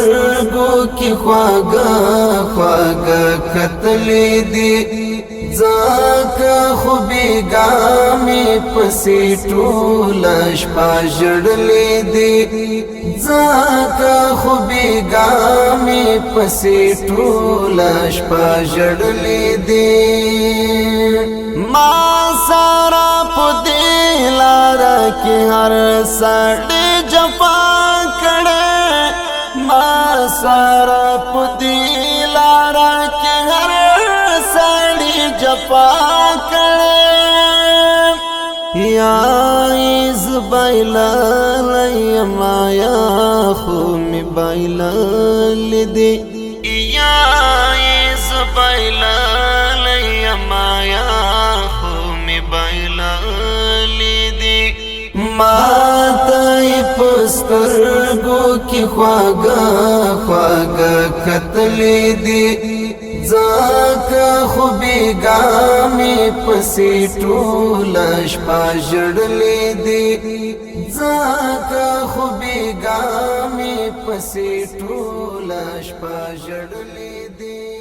سترګو کې خواږه خواږه کتلې دي ځکه خو بېګا مې پسې ټوله شپه ژړلې دي ځکه خو بېګا مې پسې ټوله شپه ژړلې دي ما سره په دې لاره کې هر سړی جفا کړی ما سره په دې لاره کې هر سړی جفا کړی یا زبایلل یما یا خو می بایلل دی یا زبایلل یما یا خو می بایلل دی ما ته پسترګو کې خواږه خواږه کتلې دي ځکه خو بېګا مې پسې ټوله شپه ژړلې دي ځکه خو بېګا مې پسې ټوله شپه ژړلې دي